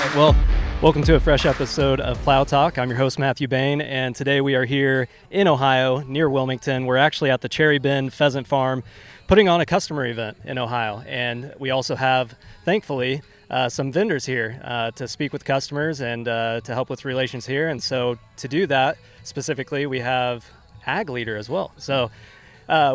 right, well, welcome to a fresh episode of Plowtalk. I'm your host, Matthew Bain, and today we are here in Ohio, near Wilmington. We're actually at the Cherry Bend Pheasant Farm, putting on a customer event in Ohio. And we also have, thankfully, some vendors here to speak with customers and to help with relations here. And so to do that, specifically, we have Ag Leader as well. So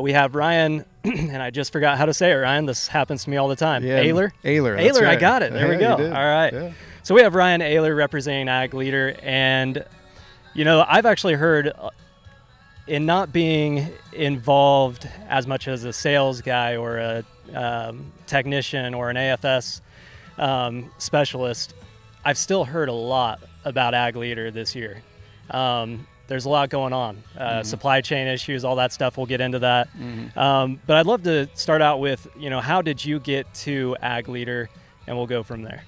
we have Ryan, and I just forgot how to say it, Ryan. This happens to me all the time. Yeah, Oehler? Oehler, Oehler, right. I got it. There we go. You did. All right. Yeah. So we have Ryan Oehler representing Ag Leader, and, you know, I've actually heard in not being involved as much as a sales guy or a technician or an AFS specialist, I've still heard a lot about Ag Leader this year. There's a lot going on, supply chain issues, all that stuff. We'll get into that. But I'd love to start out with, you know, how did you get to Ag Leader, and we'll go from there.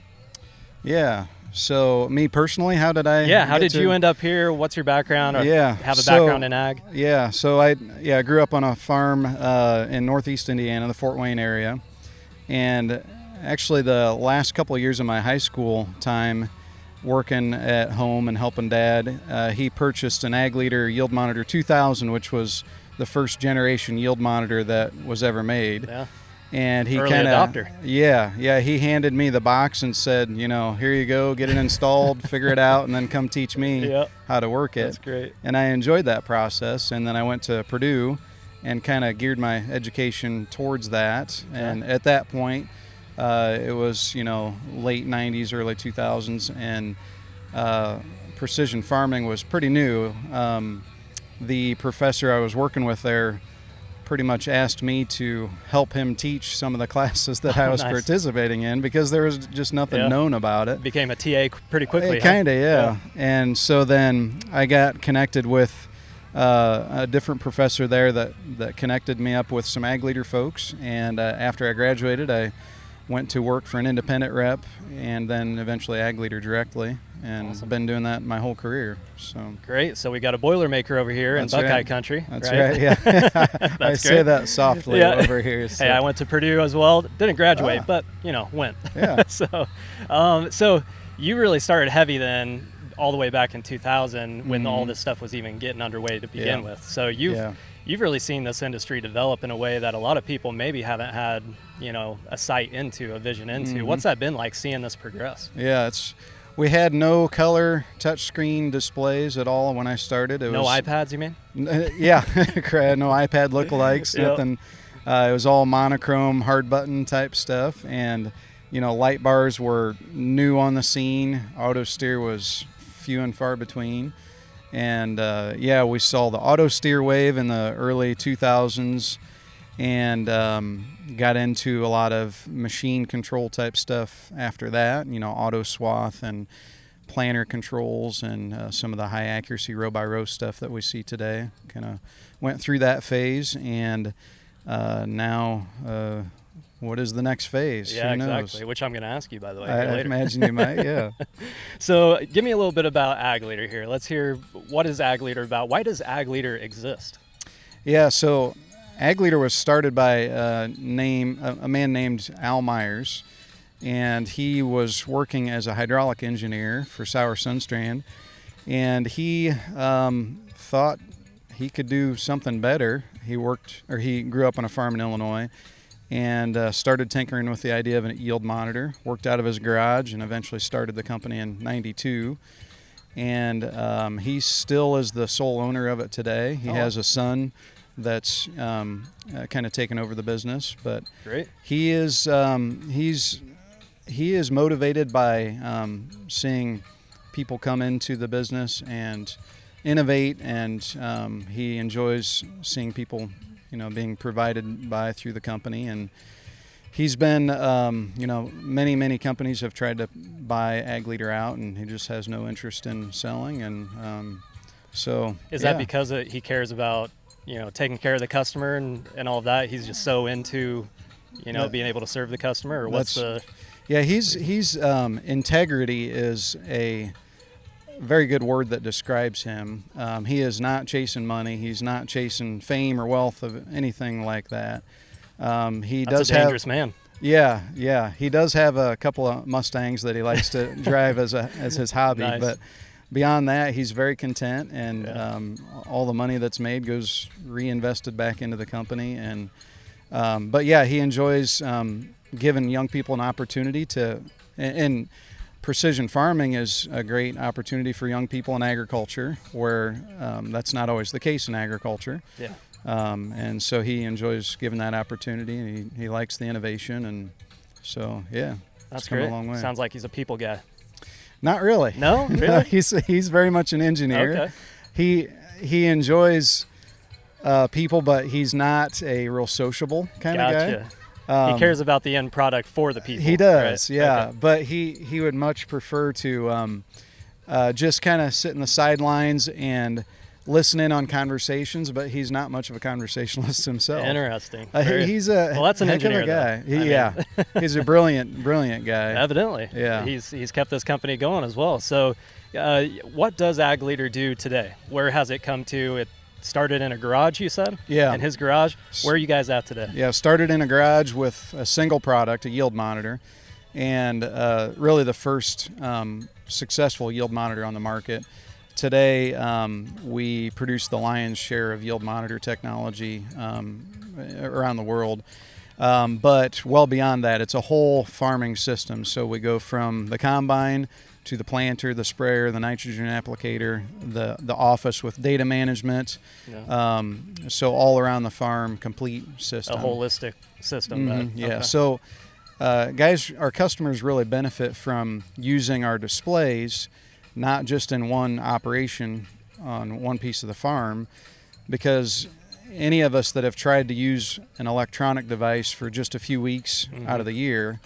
Yeah. So me personally, how did I? Yeah. How did you end up here? What's your background? Or have a background in ag? Yeah. So I grew up on a farm in Northeast Indiana, the Fort Wayne area, and actually the last couple of years of my high school time, working at home and helping Dad, he purchased an Ag Leader Yield Monitor 2000, which was the first generation yield monitor that was ever made. Yeah. And he early kind of, adopter. he handed me the box and said, you know, here you go, get it installed, figure it out, and then come teach me how to work it. That's great. And I enjoyed that process. And then I went to Purdue and kind of geared my education towards that. And at that point, it was, you know, late 90s, early 2000s, and precision farming was pretty new. The professor I was working with there pretty much asked me to help him teach some of the classes that I was participating in, because there was just nothing known about it. Became a TA pretty quickly. Kind of, yeah. And so then I got connected with a different professor there that connected me up with some Ag Leader folks. And after I graduated, I went to work for an independent rep and then eventually Ag Leader directly. And I've been doing that my whole career. So great. So we got a Boilermaker over here in Buckeye country. That's right. Yeah. I say that softly over here. So. Hey, I went to Purdue as well. Didn't graduate, but you know, went. Yeah. So you really started heavy then, all the way back in 2000 when all this stuff was even getting underway to begin with. So you've really seen this industry develop in a way that a lot of people maybe haven't had, you know, a sight into, a vision into. What's that been like, seeing this progress? Yeah, we had no color touchscreen displays at all when I started. No iPads, you mean? Yeah, correct. No iPad lookalikes, nothing. It was all monochrome, hard button type stuff. And, you know, light bars were new on the scene. Auto steer was few and far between. And, we saw the auto steer wave in the early 2000s and got into a lot of machine control type stuff after that, you know, auto swath and planner controls and some of the high accuracy row by row stuff that we see today. Kind of went through that phase, and now what is the next phase? Yeah, Who knows? exactly, which I'm going to ask you, by the way, I imagine you might, yeah. So give me a little bit about Ag Leader here. Let's hear, what is Ag Leader about? Why does Ag Leader exist? Yeah, so Ag Leader was started by a man named Al Myers, and he was working as a hydraulic engineer for Sauer Sundstrand, and he thought he could do something better. He grew up on a farm in Illinois and started tinkering with the idea of a yield monitor, worked out of his garage, and eventually started the company in '92. And he still is the sole owner of it today. He has a son that's kind of taken over the business, but great. He is motivated by seeing people come into the business and innovate, and he enjoys seeing people, you know, being provided by through the company. And he's been, you know, many companies have tried to buy Ag Leader out, and he just has no interest in selling. And is that because he cares about, you know, taking care of the customer and all of that? He's just so into, you know, being able to serve the customer, or what's the? Yeah, he's integrity is a very good word that describes him. He is not chasing money. He's not chasing fame or wealth of anything like that. That's a dangerous man. Yeah. He does have a couple of Mustangs that he likes to drive as his hobby, Nice. but beyond that, he's very content, and Yeah. all the money that's made goes reinvested back into the company. And but yeah, he enjoys giving young people an opportunity to. And precision farming is a great opportunity for young people in agriculture, where that's not always the case in agriculture. Yeah. And so he enjoys giving that opportunity, and he likes the innovation, and so yeah, That's it's come great. a long way. Sounds like he's a people guy. Not really. No? Really? He's very much an engineer. Okay. He enjoys people, but he's not a real sociable kind of guy. Gotcha. He cares about the end product for the people. He does, right? yeah. Okay. But he would much prefer to just kind of sit in the sidelines and listen in on conversations. But he's not much of a conversationalist himself. Interesting. He's a well, that's an heck of engineer a guy. though. Yeah, he's a brilliant guy. Evidently. Yeah. He's kept this company going as well. So, what does Ag Leader do today? Where has it come to? It started in a garage, you said? Yeah. In his garage. Where are you guys at today? Yeah, started in a garage with a single product, a yield monitor, and really the first successful yield monitor on the market. Today, we produce the lion's share of yield monitor technology around the world. But well beyond that, it's a whole farming system. So we go from the combine to the planter, the sprayer, the nitrogen applicator, the office with data management. Yeah. So all around the farm, complete system. A holistic system. Mm-hmm. Yeah. Okay. So guys, our customers really benefit from using our displays, not just in one operation on one piece of the farm, because any of us that have tried to use an electronic device for just a few weeks out of the year,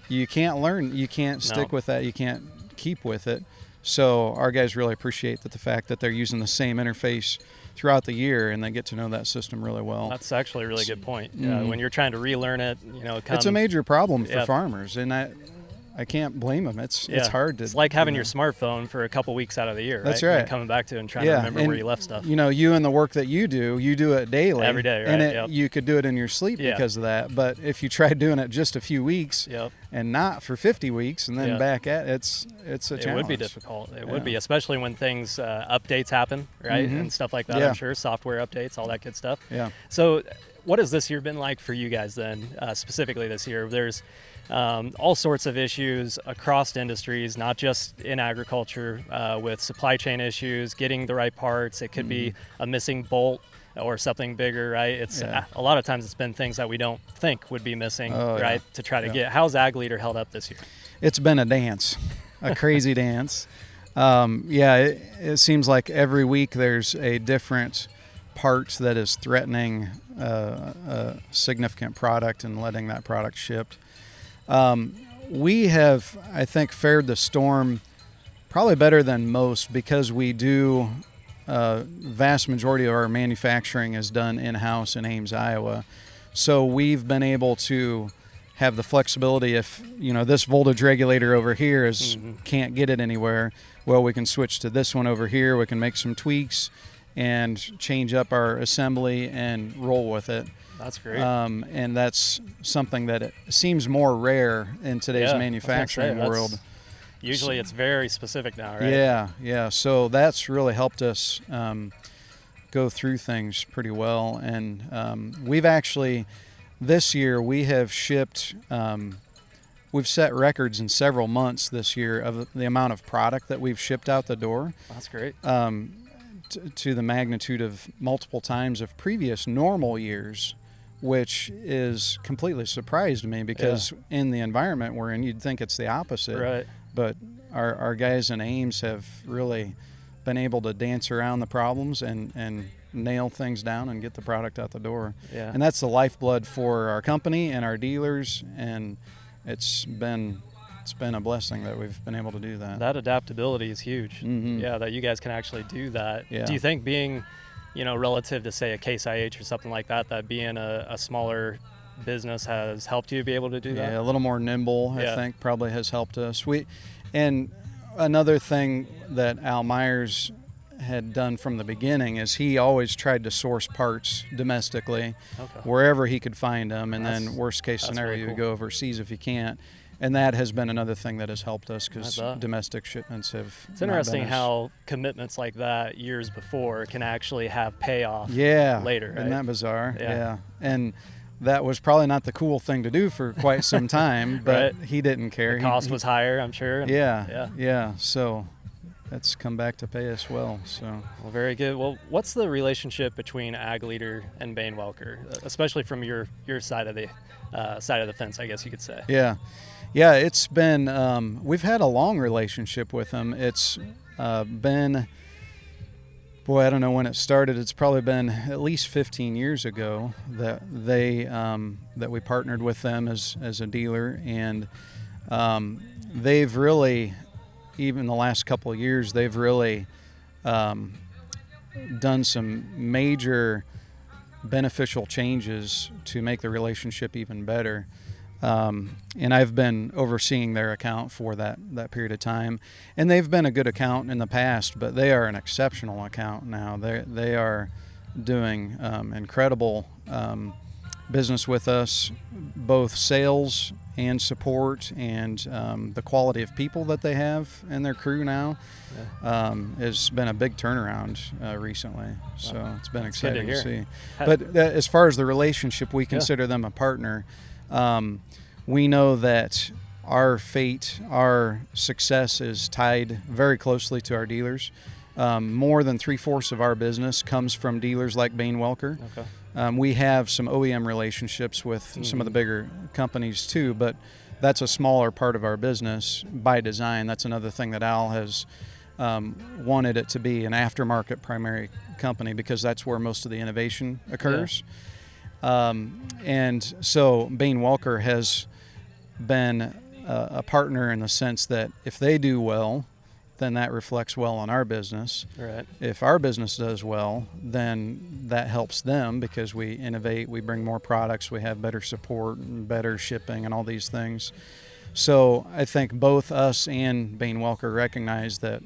you can't learn, you can't stick with that, you can't keep with it. So our guys really appreciate the fact that they're using the same interface throughout the year, and they get to know that system really well. That's actually a really good point. When you're trying to relearn it, it's a major problem for farmers, and I can't blame them. It's hard to. It's like having your smartphone for a couple weeks out of the year. That's right. right. And coming back to it and trying to remember where you left stuff. You and the work that you do it daily. Every day, right? And you could do it in your sleep because of that. But if you tried doing it just a few weeks and not for 50 weeks and then back at it's a challenge. It would be difficult. It would be, especially when things updates happen, right? And stuff like that. I'm sure software updates, all that good stuff. Yeah. So, what has this year been like for you guys then? Specifically this year, there's all sorts of issues across industries, not just in agriculture, with supply chain issues, getting the right parts. It could be a missing bolt or something bigger, right? It's a lot of times it's been things that we don't think would be missing, right? To try to get. How's Ag Leader held up this year? It's been a dance, a crazy dance. It seems like every week there's a different part that is threatening a significant product and letting that product shipped. We have, I think, fared the storm probably better than most because we do vast majority of our manufacturing is done in-house in Ames, Iowa. So we've been able to have the flexibility if, this voltage regulator over here can't get it anywhere, well, we can switch to this one over here. We can make some tweaks and change up our assembly and roll with it. That's great. And that's something that it seems more rare in today's manufacturing world. Usually it's very specific now, right? Yeah. So that's really helped us go through things pretty well. And we've actually, this year, we have shipped, we've set records in several months this year of the amount of product that we've shipped out the door. That's great. To the magnitude of multiple times of previous normal years, which is completely surprised me because in the environment we're in, you'd think it's the opposite. Right. But our guys in Ames have really been able to dance around the problems and nail things down and get the product out the door. Yeah. And that's the lifeblood for our company and our dealers, and it's been a blessing that we've been able to do that. That adaptability is huge. Yeah, that you guys can actually do that. Yeah. Do you think being, relative to say a Case IH or something like that, that being a smaller business has helped you be able to do that? Yeah, a little more nimble, I think, probably has helped us. And another thing that Al Myers had done from the beginning is he always tried to source parts domestically, Okay. wherever he could find them, and That's- then worst case that's scenario, really you cool. go overseas if you can't. And that has been another thing that has helped us because I bet. domestic shipments have. It's not been interesting as- how commitments like that years before can actually have payoff Yeah. later, right? Isn't that bizarre? Yeah. And that was probably not the cool thing to do for quite some time, but Right. he didn't care. The cost was higher, I'm sure. and- Yeah. So that's come back to pay us well. So. Well, very good. Well, what's the relationship between Ag Leader and Bain Welker, especially from your side of the fence, I guess you could say? Yeah, it's been, we've had a long relationship with them. It's been, boy, I don't know when it started. It's probably been at least 15 years ago that that we partnered with them as a dealer. And they've really, even the last couple of years, they've really done some major beneficial changes to make the relationship even better. And I've been overseeing their account for that period of time, and they've been a good account in the past, but they are an exceptional account now. They are doing incredible business with us, both sales and support, and the quality of people that they have in their crew now has been a big turnaround recently. So it's been exciting to see. But as far as the relationship, we consider them a partner. We know that our fate, our success is tied very closely to our dealers. More than 3/4 of our business comes from dealers like Bain Welker. Okay. We have some OEM relationships with some of the bigger companies too, but that's a smaller part of our business by design. That's another thing that Al has wanted it to be an aftermarket primary company because that's where most of the innovation occurs. And so Bain Welker has been a partner in the sense that if they do well, then that reflects well on our business. Right. If our business does well, then that helps them because we innovate, we bring more products, we have better support and better shipping and all these things. So I think both us and Bain Welker recognize that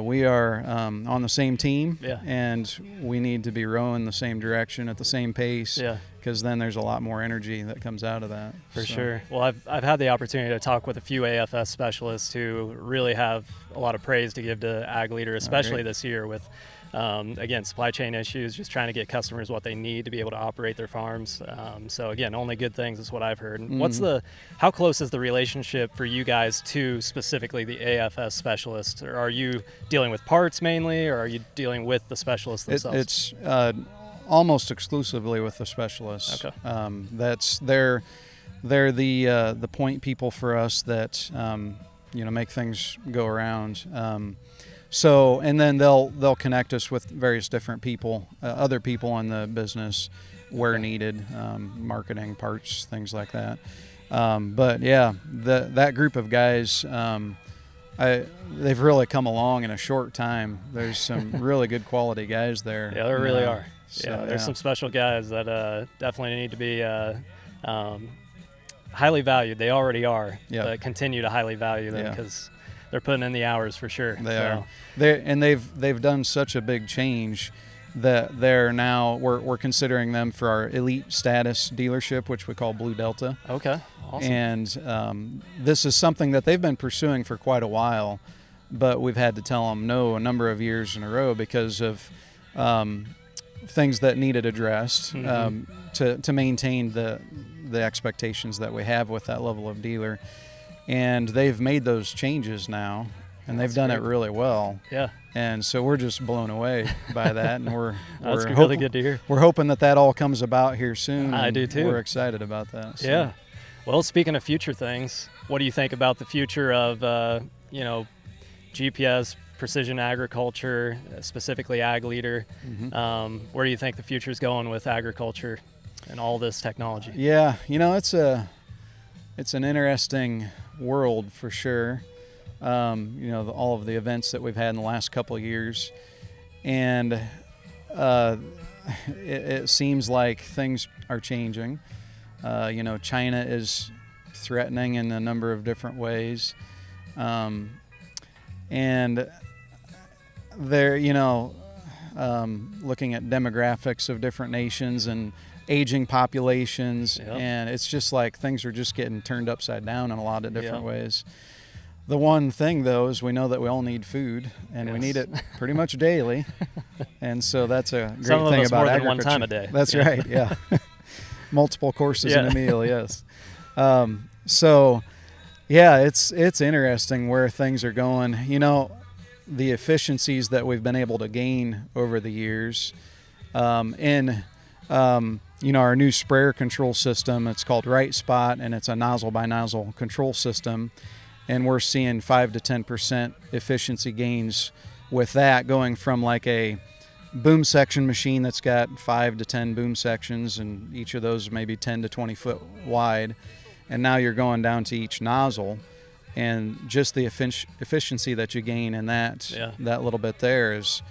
we are on the same team, and we need to be rowing the same direction at the same pace, because then there's a lot more energy that comes out of that. For sure. Well, I've had the opportunity to talk with a few AFS specialists who really have a lot of praise to give to Ag Leader, especially this year with, again, supply chain issues, just trying to get customers what they need to be able to operate their farms. So again, only good things is what I've heard. And how close is the relationship for you guys to specifically the AFS specialists? Or are you dealing with parts mainly, or are you dealing with the specialists themselves? It's almost exclusively with the specialists. Okay. They're the point people for us that make things go around. So, and then they'll connect us with various different people, other people in the business where needed, marketing, parts, things like that. But yeah, that group of guys, they've really come along in a short time. There's some really good quality guys there. Yeah, there really are. So, there's some special guys that definitely need to be highly valued. They already are, but continue to highly value them because they're putting in the hours for sure. They are. They've done such a big change that they're now we're considering them for our elite status dealership, which we call Blue Delta. Okay, awesome. And this is something that they've been pursuing for quite a while, but we've had to tell them no a number of years in a row because of things that needed addressed to maintain the expectations that we have with that level of dealer. And they've made those changes now, and they've done it really well. Yeah. And so we're just blown away by that, and we're really good to hear. We're hoping that all comes about here soon. I do too. We're excited about that. So. Yeah. Well, speaking of future things, what do you think about the future of GPS, precision agriculture, specifically Ag Leader? Where do you think the future is going with agriculture and all this technology? Yeah, it's an interesting world for sure. All of the events that we've had in the last couple of years, and it seems like things are changing. China is threatening in a number of different ways, and they're, looking at demographics of different nations and aging populations, Yep. and it's just like things are just getting turned upside down in a lot of different Yep. ways. The one thing, though, is we know that we all need food, and we Yes. need it pretty much daily, and so that's a great Some of thing us about more than agriculture. one time a day. That's Yeah. right, yeah. Multiple courses in Yeah. a meal, yes. So, yeah, it's interesting where things are going. The efficiencies that we've been able to gain over the years in our new sprayer control system. It's called Right Spot, and it's a nozzle by nozzle control system, and we're seeing 5 to 10% efficiency gains with that, going from like a boom section machine that's got 5 to 10 boom sections, and each of those maybe 10 to 20 foot wide, and now you're going down to each nozzle, and just the efficiency that you gain in that little bit there is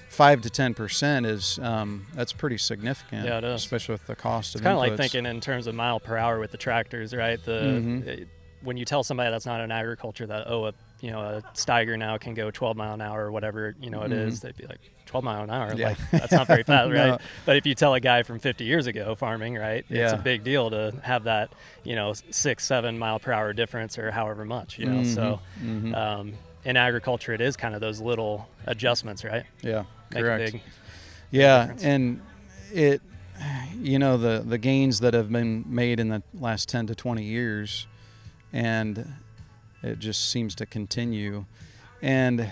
5 to 10% is that's pretty significant. Yeah, it is. Especially with the cost of It's kind of inputs. like thinking in terms of mile per hour with the tractors, right? When you tell somebody that's not in agriculture that a Steiger now can go 12 mile an hour or whatever it is, they'd be like, 12 mile an hour, Yeah. like that's not very fast, right? No. But if you tell a guy from 50 years ago farming, right, it's a big deal to have that 6-7 mile per hour difference or however much, So in agriculture, it is kind of those little adjustments, right? Yeah, Make correct. a big difference. And it, the gains that have been made in the last 10 to 20 years, and it just seems to continue. And,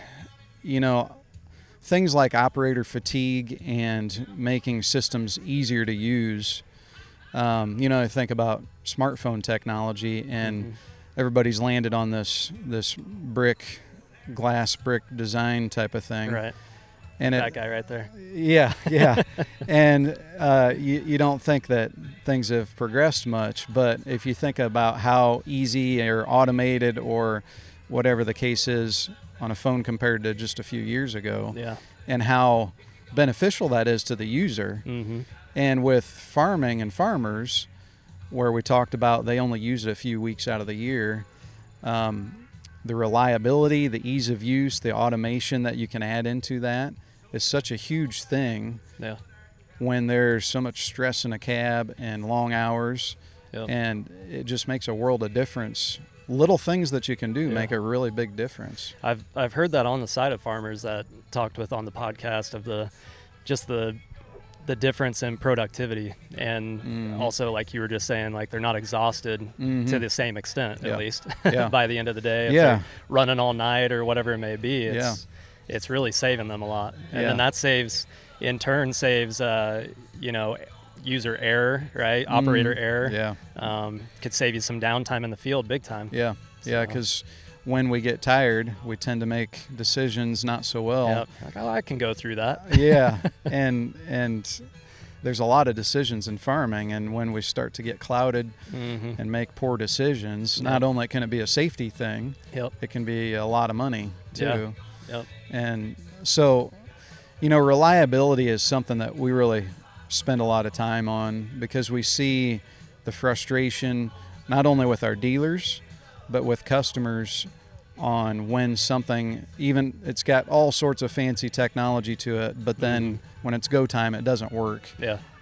things like operator fatigue and making systems easier to use. I think about smartphone technology, and everybody's landed on this glass brick design type of thing. Right. And That guy right there. Yeah. And you don't think that things have progressed much, but if you think about how easy or automated or whatever the case is on a phone compared to just a few years ago, and how beneficial that is to the user. And with farming and farmers, where we talked about they only use it a few weeks out of the year, the reliability, the ease of use, the automation that you can add into that is such a huge thing. Yeah. When there's so much stress in a cab and long hours, and it just makes a world of difference. Little things that you can do make a really big difference. I've heard that on the side of farmers that talked with on the podcast of the difference in productivity, and also, like you were just saying, like they're not exhausted to the same extent, at least by the end of the day. If they're running all night or whatever it may be, it's really saving them a lot. And then that in turn saves user error, right? Operator error. Could save you some downtime in the field big time. Because when we get tired, we tend to make decisions not so well. Like, I can go through that. And there's a lot of decisions in farming, and when we start to get clouded and make poor decisions, not only can it be a safety thing, it can be a lot of money too. And so, reliability is something that we really spend a lot of time on, because we see the frustration not only with our dealers but with customers on when something, even it's got all sorts of fancy technology to it, but then when it's go time it doesn't work.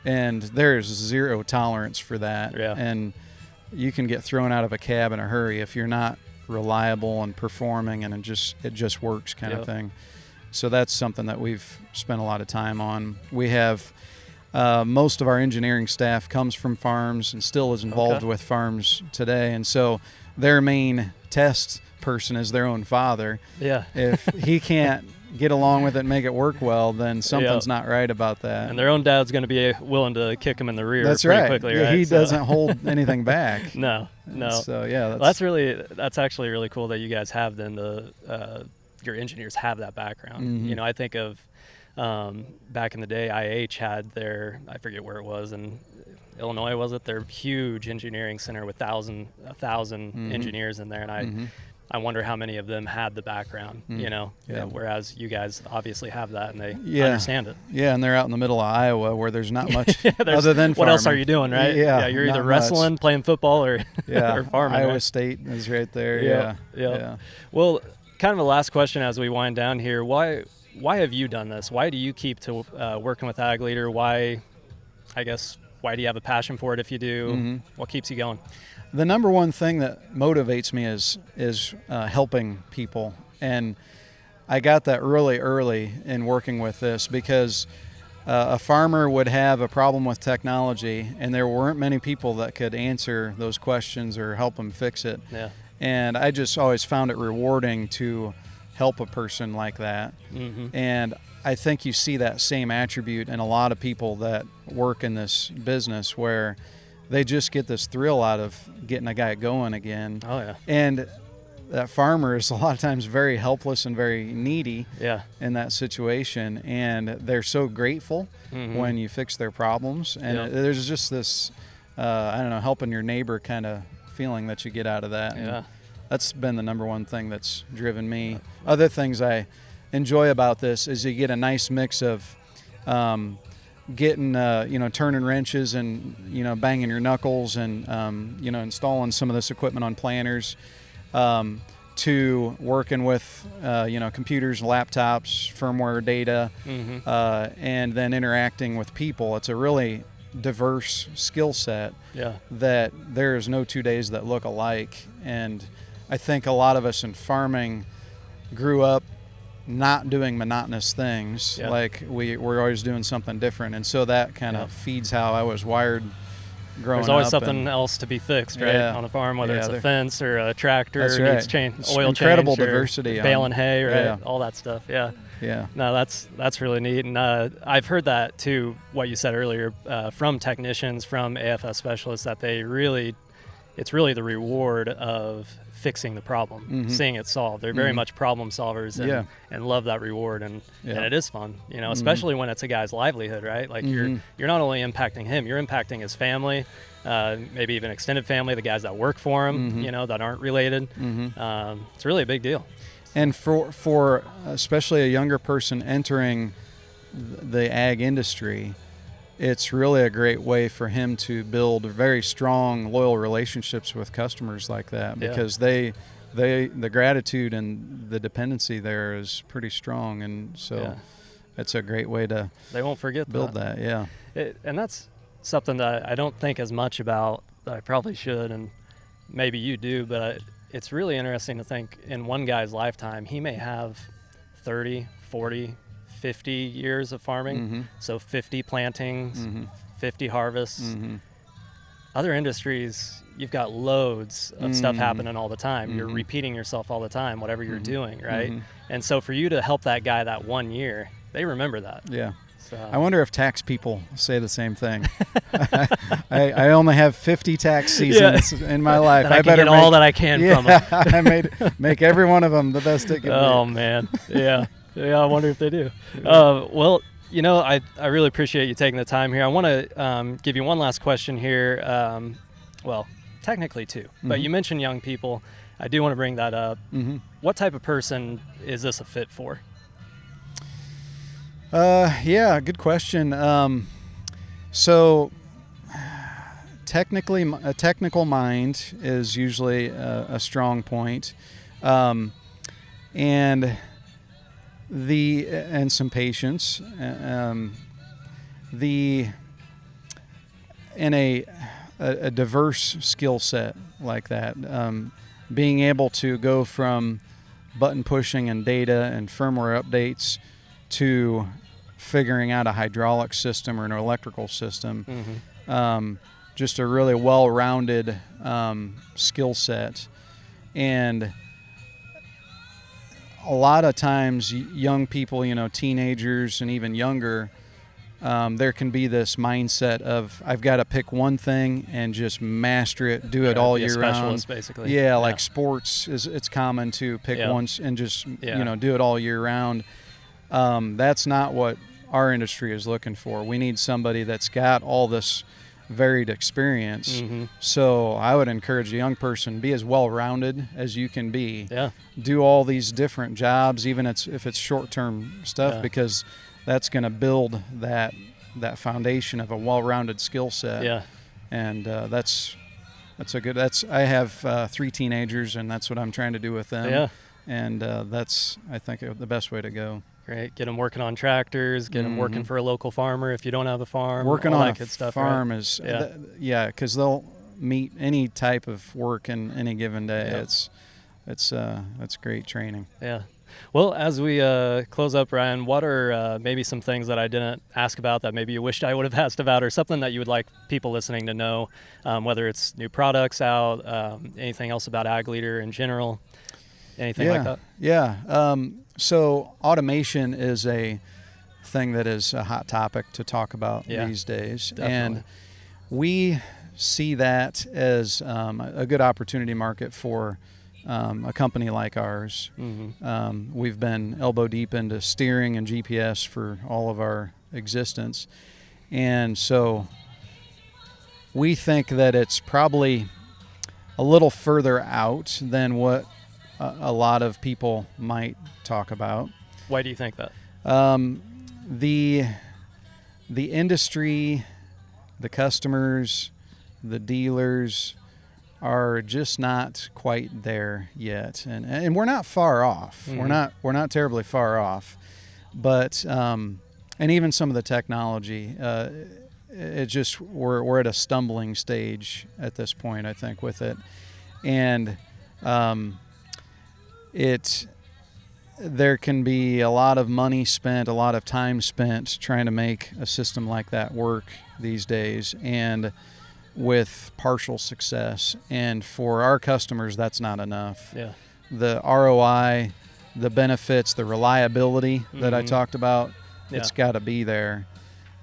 And there's zero tolerance for that. And you can get thrown out of a cab in a hurry if you're not reliable and performing, and it just works kind of thing. So that's something that we've spent a lot of time on. We have most of our engineering staff comes from farms and still is involved with farms today, and so their main test person is their own father. If he can't get along with it and make it work well, then something's not right about that. And their own dad's going to be willing to kick him in the rear pretty quickly, right? right? He doesn't hold anything back. No. So that's actually really cool that you guys have then your engineers have that background. I think of back in the day, IH had I forget where it was, in Illinois, was it? Their huge engineering center with 1,000 engineers in there, and I wonder how many of them had the background, whereas you guys obviously have that and they understand it. And they're out in the middle of Iowa where there's not much other than farming. What else are you doing, right? You're either wrestling, playing football, or or farming. Iowa State is right there. Well, kind of a last question as we wind down here. Why why have you done this? Why do you keep to working with Ag Leader? Why do you have a passion for it if you do? Mm-hmm. What keeps you going? The number one thing that motivates me is helping people, and I got that really early in working with this, because a farmer would have a problem with technology, and there weren't many people that could answer those questions or help them fix it. Yeah. And I just always found it rewarding to help a person like that. Mm-hmm. And I think you see that same attribute in a lot of people that work in this business, where they just get this thrill out of getting a guy going again. Oh, yeah. And that farmer is a lot of times very helpless and very needy in that situation, and they're so grateful when you fix their problems. And there's just this, helping your neighbor kind of feeling that you get out of that. Yeah. And that's been the number one thing that's driven me. Other things I enjoy about this is you get a nice mix of getting, turning wrenches and, banging your knuckles and, installing some of this equipment on planters, to working with, computers, laptops, firmware data, and then interacting with people. It's a really diverse skill set that there's no 2 days that look alike. And I think a lot of us in farming grew up not doing monotonous things. Like we're always doing something different, and so that kind of feeds how I was wired growing up. There's always something else to be fixed, right, on a farm, whether it's a fence or a tractor, that's needs oil change, incredible diversity, baling hay, right, all that stuff. No, that's really neat. And I've heard that too, what you said earlier, from technicians, from AFS specialists, that it's really the reward of fixing the problem, seeing it solved. They're very much problem solvers, and love that reward, and it is fun, especially when it's a guy's livelihood, right? Like you're not only impacting him, you're impacting his family, maybe even extended family, the guys that work for him, that aren't related. It's really a big deal. And for especially a younger person entering the ag industry, it's really a great way for him to build very strong, loyal relationships with customers like that, because the gratitude and the dependency there is pretty strong, and so it's a great way to they won't forget build that. And that's something that I don't think as much about that I probably should, and maybe you do, but it's really interesting to think in one guy's lifetime, he may have 30, 40, 50 years of farming, so 50 plantings, 50 harvests. Other industries, you've got loads of stuff happening all the time. You're repeating yourself all the time, whatever you're doing, right? And so for you to help that guy that 1 year, they remember that. So. I wonder if tax people say the same thing. I only have 50 tax seasons in my life. I better get all that I can from them. I make every one of them the best it can be. Oh, man. Yeah, I wonder if they do. Well, I really appreciate you taking the time here. I want to give you one last question here. Well, technically two, but you mentioned young people. I do want to bring that up. What type of person is this a fit for? Good question. So technically, a technical mind is usually a strong point. And some patience, in a diverse skill set like that, being able to go from button pushing and data and firmware updates to figuring out a hydraulic system or an electrical system, just a really well-rounded skill set. And a lot of times young people, teenagers and even younger, there can be this mindset of, I've got to pick one thing and just master it, do it all year round. Basically. Like sports, it's common to pick one and just, do it all year round. That's not what our industry is looking for. We need somebody that's got all this varied experience. So I would encourage a young person, be as well-rounded as you can be. Do all these different jobs, even if it's short-term stuff, because that's going to build that foundation of a well-rounded skill set. And I have 3 teenagers, and that's what I'm trying to do with them. And that's, I think, the best way to go. Right, get them working on tractors, get them working for a local farmer if you don't have a farm. Working all on that a good stuff, farm right? is, Yeah. because they'll meet any type of work in any given day. Yeah. It's great training. Yeah. Well, as we close up, Ryan, what are maybe some things that I didn't ask about that maybe you wished I would have asked about, or something that you would like people listening to know, whether it's new products out, anything else about Ag Leader in general, anything like that? Yeah. So automation is a thing that is a hot topic to talk about these days. Definitely. And we see that as a good opportunity market for a company like ours. We've been elbow deep into steering and GPS for all of our existence. And so we think that it's probably a little further out than what a lot of people might talk about. Why do you think that? The industry, the customers, the dealers are just not quite there yet, and we're not far off. We're not terribly far off, but and even some of the technology, it just we're at a stumbling stage at this point, I think, with it, and there can be a lot of money spent, a lot of time spent trying to make a system like that work these days, and with partial success. And for our customers, that's not enough. Yeah. The ROI, the benefits, the reliability that I talked about, it's got to be there.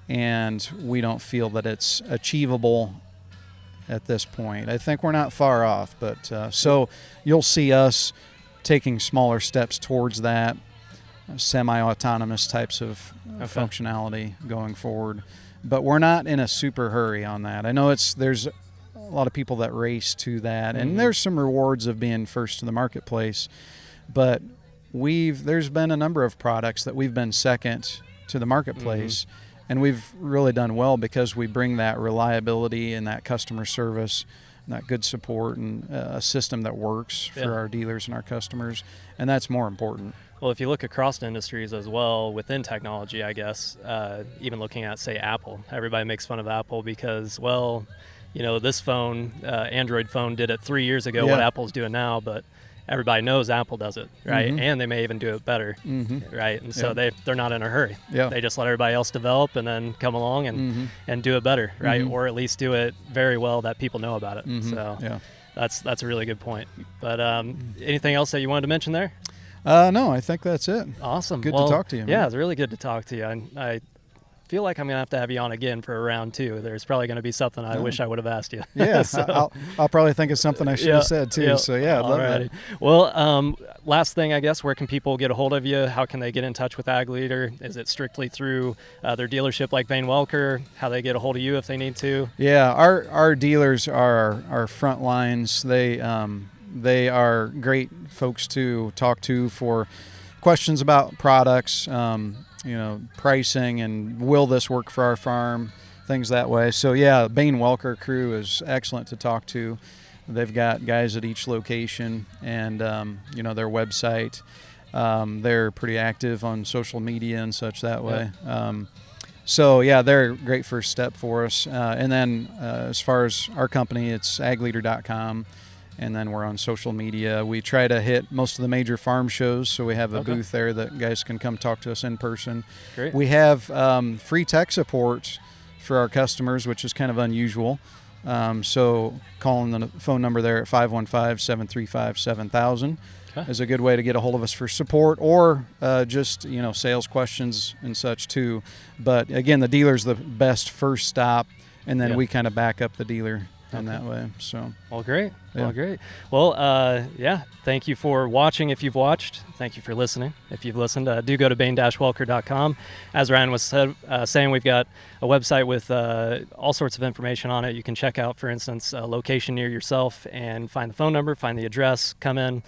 And we don't feel that it's achievable at this point. I think we're not far off, but so you'll see us taking smaller steps towards that, semi-autonomous types of functionality going forward. But we're not in a super hurry on that. I know there's a lot of people that race to that, and there's some rewards of being first to the marketplace. But there's been a number of products that we've been second to the marketplace, and we've really done well because we bring that reliability and that customer service, and that good support, and a system that works for our dealers and our customers, and that's more important. Well, if you look across industries as well within technology, I guess, even looking at, say, Apple, everybody makes fun of Apple because, well, this phone, Android phone, did it 3 years ago, what Apple's doing now, but everybody knows Apple does it, right? And they may even do it better, right? And so they're not in a hurry. They just let everybody else develop and then come along and do it better, right? Or at least do it very well that people know about it. So that's a really good point. But anything else that you wanted to mention there? No, I think that's it. Awesome. Good to talk to you, man. Yeah, it's really good to talk to you. I feel like I'm going to have you on again for a round two. There's probably going to be something I wish I would have asked you. Yeah, so, I'll probably think of something I should have said too. Yeah. So yeah, I'd love that. Well, last thing, I guess, where can people get a hold of you? How can they get in touch with Ag Leader? Is it strictly through their dealership like Bain Welker? How they get a hold of you if they need to? Yeah, our dealers are our front lines. They are great folks to talk to for questions about products, pricing, and will this work for our farm, things that way. So yeah, Bain Welker crew is excellent to talk to. They've got guys at each location, and their website. They're pretty active on social media and such that way. So yeah, they're a great first step for us. And then as far as our company, it's agleader.com. And then we're on social media. We try to hit most of the major farm shows, so we have a booth there that guys can come talk to us in person. Great. We have free tech support for our customers, which is kind of unusual. So calling the phone number there at 515-735-7000 is a good way to get a hold of us for support, or just sales questions and such too. But again, the dealer's the best first stop, and then we kind of back up the dealer in that way. So great. Well, thank you for watching. If you've watched, thank you for listening. If you've listened, do go to bain-welker.com. As Ryan was saying, we've got a website with all sorts of information on it. You can check out, for instance, a location near yourself and find the phone number, find the address, come in,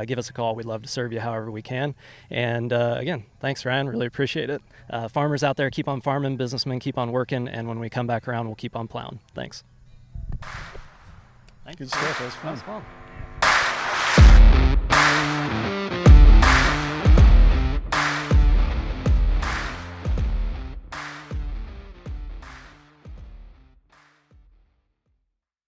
give us a call. We'd love to serve you however we can. And again, thanks, Ryan. Really appreciate it. Farmers out there, keep on farming. Businessmen, keep on working. And when we come back around, we'll keep on plowing. Thanks. Good stuff. That was fun. That was fun.